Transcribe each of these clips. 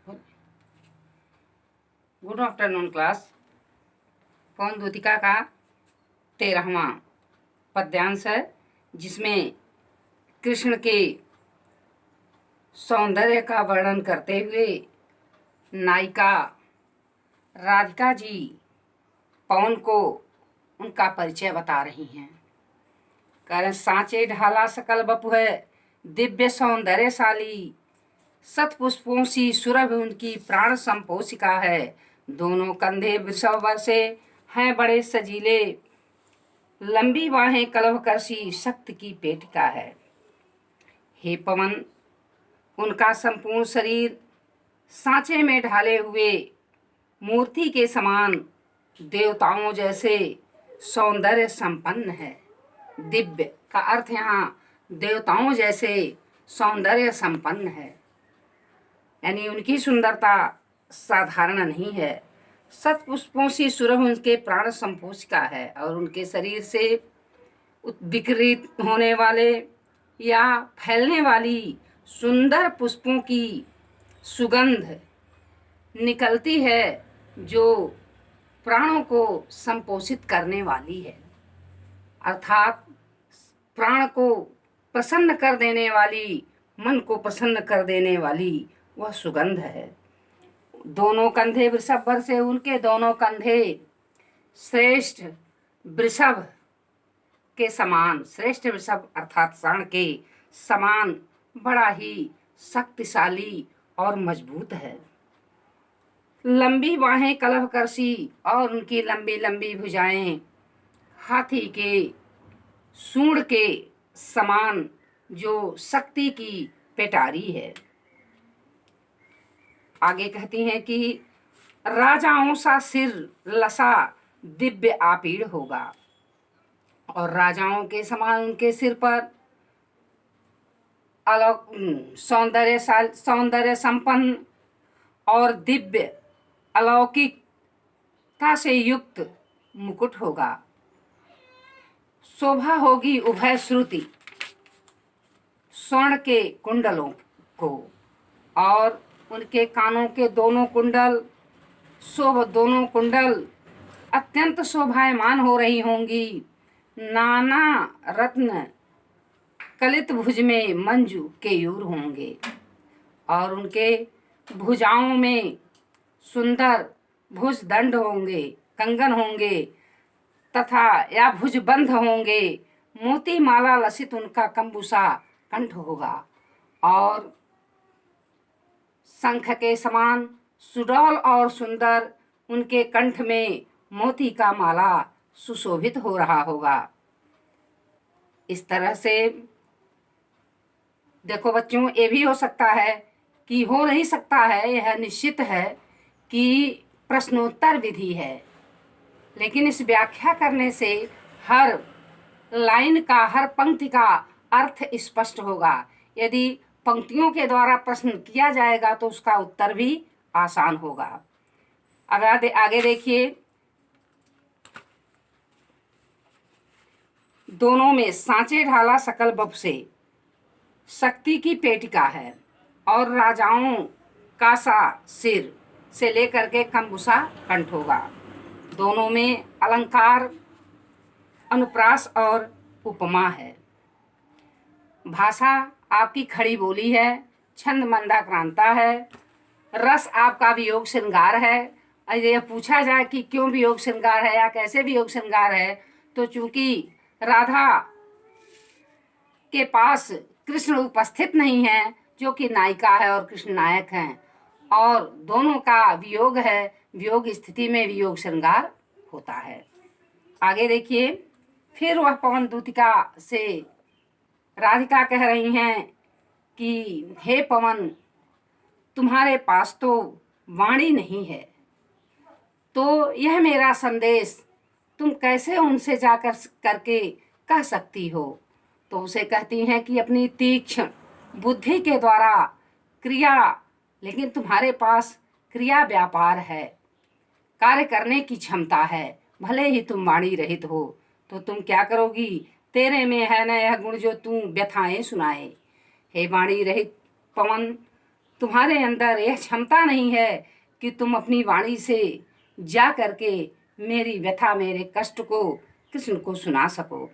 Good afternoon class. Pavan Dutika का 13वां पद्यांश है, जिसमें कृष्ण के सौंदर्य का वर्णन करते हुए नायिका राधिका जी पवन को उनका परिचय बता रही हैं। कह रहे सांचे ढाला सकल बपु है, दिव्य सौंदर्यशाली, सत पुष्पों सी सुरभ उनकी प्राण संपोषिका है। दोनों कंधे वृषभ वर्षे हैं बड़े सजीले, लंबी बाहें कलभ करसी शक्ति की पेटिका है। हे पवन, उनका संपूर्ण शरीर सांचे में ढाले हुए मूर्ति के समान देवताओं जैसे सौंदर्य संपन्न है। दिव्य का अर्थ यहाँ देवताओं जैसे सौंदर्य संपन्न है, यानी उनकी सुंदरता साधारण नहीं है। सत पुष्पों से सुरभ उनके प्राण संपोषिका है, और उनके शरीर से विकृत होने वाले या फैलने वाली सुंदर पुष्पों की सुगंध निकलती है, जो प्राणों को संपोषित करने वाली है, अर्थात प्राण को प्रसन्न कर देने वाली, मन को प्रसन्न कर देने वाली वह सुगंध है। दोनों कंधे वृषभ वर से, उनके दोनों कंधे श्रेष्ठ वृषभ के समान, श्रेष्ठ वृषभ अर्थात षण के समान बड़ा ही शक्तिशाली और मजबूत है। लंबी बाहें कलभ करसी, और उनकी लंबी लंबी भुजाएं हाथी के सूंड के समान, जो शक्ति की पेटारी है। आगे कहती हैं कि राजाओं सा सिर लसा दिव्य आपीड़ होगा, और राजाओं के समान उनके सिर पर सौंदर्य संपन्न और दिव्य अलौकिकता से युक्त मुकुट होगा। शोभा होगी उभय श्रुति स्वर्ण के कुंडलों को, और उनके कानों के दोनों कुंडल अत्यंत शोभायमान हो रही होंगी। नाना रत्न कलित भुज में मंजू केयूर होंगे, और उनके भुजाओं में सुंदर भुज दंड होंगे, कंगन होंगे तथा या भुज बंध होंगे। मोती माला लसित उनका कंबुसा कंठ होगा, और शंख के समान सुडौल और सुंदर उनके कंठ में मोती का माला सुशोभित हो रहा होगा। इस तरह से देखो बच्चों, ये भी हो सकता है कि हो नहीं सकता है, यह निश्चित है कि प्रश्नोत्तर विधि है, लेकिन इस व्याख्या करने से हर लाइन का, हर पंक्ति का अर्थ स्पष्ट होगा। यदि पंक्तियों के द्वारा प्रश्न किया जाएगा तो उसका उत्तर भी आसान होगा। अगर आगे देखिए, दोनों में सांचे ढाला सकल बप से शक्ति की पेटिका है, और राजाओं का सा सिर से लेकर के कंबुसा कंठ होगा। दोनों में अलंकार, अनुप्रास और उपमा है। भाषा आपकी खड़ी बोली है, छंद मंदाक्रांता है, रस आपका वियोग श्रृंगार है। यह पूछा जाए कि क्यों वियोग श्रृंगार है या कैसे वियोग श्रृंगार है, तो चूंकि राधा के पास कृष्ण उपस्थित नहीं है, जो कि नायिका है और कृष्ण नायक हैं, और दोनों का वियोग है, वियोग स्थिति में वियोग श्रृंगार होता है। आगे देखिए, फिर वह पवन दूतिका से राधिका कह रही हैं कि हे पवन, तुम्हारे पास तो वाणी नहीं है, तो यह मेरा संदेश तुम कैसे उनसे जाकर करके कह सकती हो। तो उसे कहती हैं कि अपनी तीक्ष्ण बुद्धि के द्वारा क्रिया, लेकिन तुम्हारे पास क्रिया व्यापार है, कार्य करने की क्षमता है, भले ही तुम वाणी रहित हो, तो तुम क्या करोगी। तेरे में है न यह गुण जो तू व्यथाएं सुनाए। हे वाणी रहित पवन, तुम्हारे अंदर यह क्षमता नहीं है कि तुम अपनी वाणी से जा करके मेरी व्यथा, मेरे कष्ट को कृष्ण को सुना सको,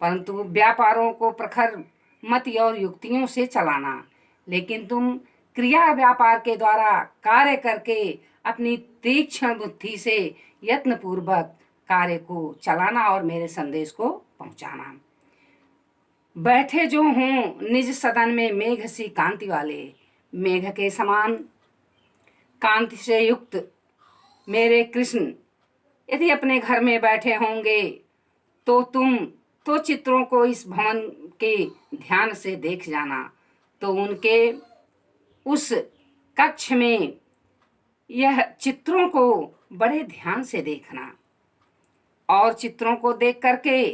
परंतु व्यापारों को प्रखर मति और युक्तियों से चलाना। लेकिन तुम क्रिया व्यापार के द्वारा कार्य करके अपनी तीक्ष्ण बुद्धि से यत्न पूर्वक कार्य को चलाना और मेरे संदेश को पहुंचाना। बैठे जो हों निज सदन में मेघ सी कांति वाले, मेघ के समान कांति से युक्त मेरे कृष्ण यदि अपने घर में बैठे होंगे तो तुम तो चित्रों को इस भवन के ध्यान से देख जाना। तो उनके उस कक्ष में यह चित्रों को बड़े ध्यान से देखना और चित्रों को देख करके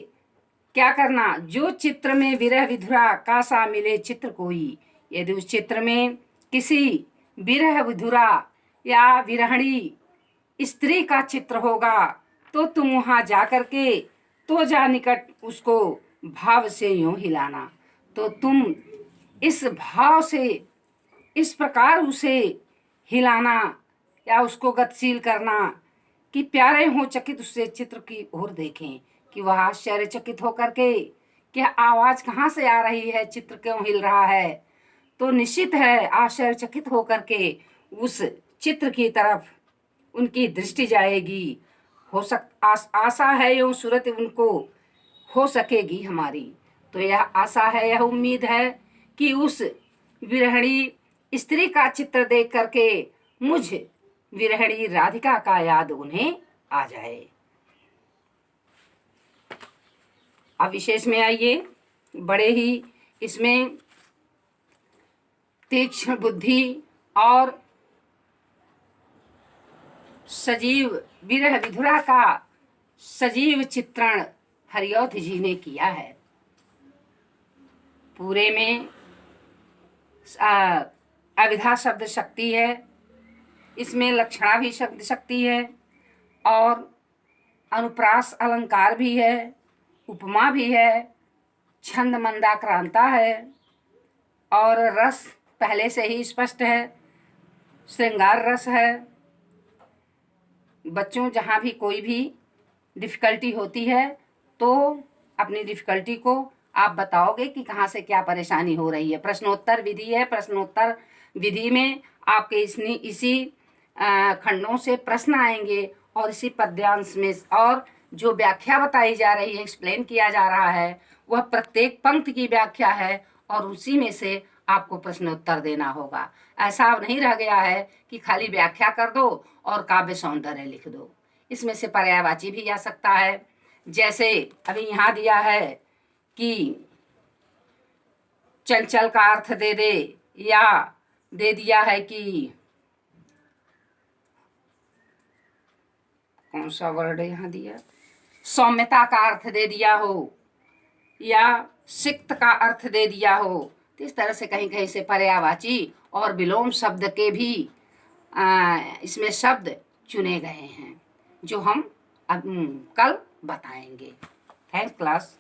क्या करना, जो चित्र में विरह विधुरा का सा मिले चित्र कोई, यदि उस चित्र में किसी विरह विधुरा या विरहणी स्त्री का चित्र होगा तो तुम वहां जा करके तो जा निकट उसको भाव से यूं हिलाना। तो तुम इस भाव से इस प्रकार उसे हिलाना या उसको गतिशील करना कि प्यारे हों चकित उससे चित्र की ओर देखें कि वह आश्चर्यचकित होकर के क्या आवाज कहाँ से आ रही है, चित्र क्यों हिल रहा है। तो निश्चित है आश्चर्यचकित होकर के उस चित्र की तरफ उनकी दृष्टि जाएगी। आशा है यो सूरत उनको हो सकेगी हमारी। तो यह आशा है, यह उम्मीद है कि उस विरहणी स्त्री का चित्र देख करके मुझ विरहणी राधिका का याद उन्हें आ जाए। अब विशेष में आइए, बड़े ही इसमें तीक्ष्ण बुद्धि और सजीव विरह विधुरा का सजीव चित्रण हरिऔध जी ने किया है। पूरे में अविधा शब्द शक्ति है, इसमें लक्षणा भी शब्द शक्ति है और अनुप्रास अलंकार भी है, उपमा भी है, छंद मंदाक्रांता है और रस पहले से ही स्पष्ट है, श्रृंगार रस है। बच्चों जहाँ भी कोई भी डिफ़िकल्टी होती है तो अपनी डिफ़िकल्टी को आप बताओगे कि कहाँ से क्या परेशानी हो रही है। प्रश्नोत्तर विधि है, प्रश्नोत्तर विधि में आपके इसी खंडों से प्रश्न आएंगे और इसी पद्यांश में और जो व्याख्या बताई जा रही है, एक्सप्लेन किया जा रहा है, वह प्रत्येक पंक्ति की व्याख्या है और उसी में से आपको प्रश्नोत्तर देना होगा। ऐसा नहीं रह गया है कि खाली व्याख्या कर दो और काव्य सौंदर्य लिख दो। इसमें से पर्यायवाची भी आ सकता है, जैसे अभी यहाँ दिया है कि चंचल का अर्थ दे दे, या दे दिया है कि कौन सा वर्ड यहाँ दिया, सौम्यता का अर्थ दे दिया हो या सिक्त का अर्थ दे दिया हो। तो इस तरह से कहीं कहीं से पर्यायवाची और विलोम शब्द के भी इसमें शब्द चुने गए हैं जो हम अब कल बताएंगे। Thanks class.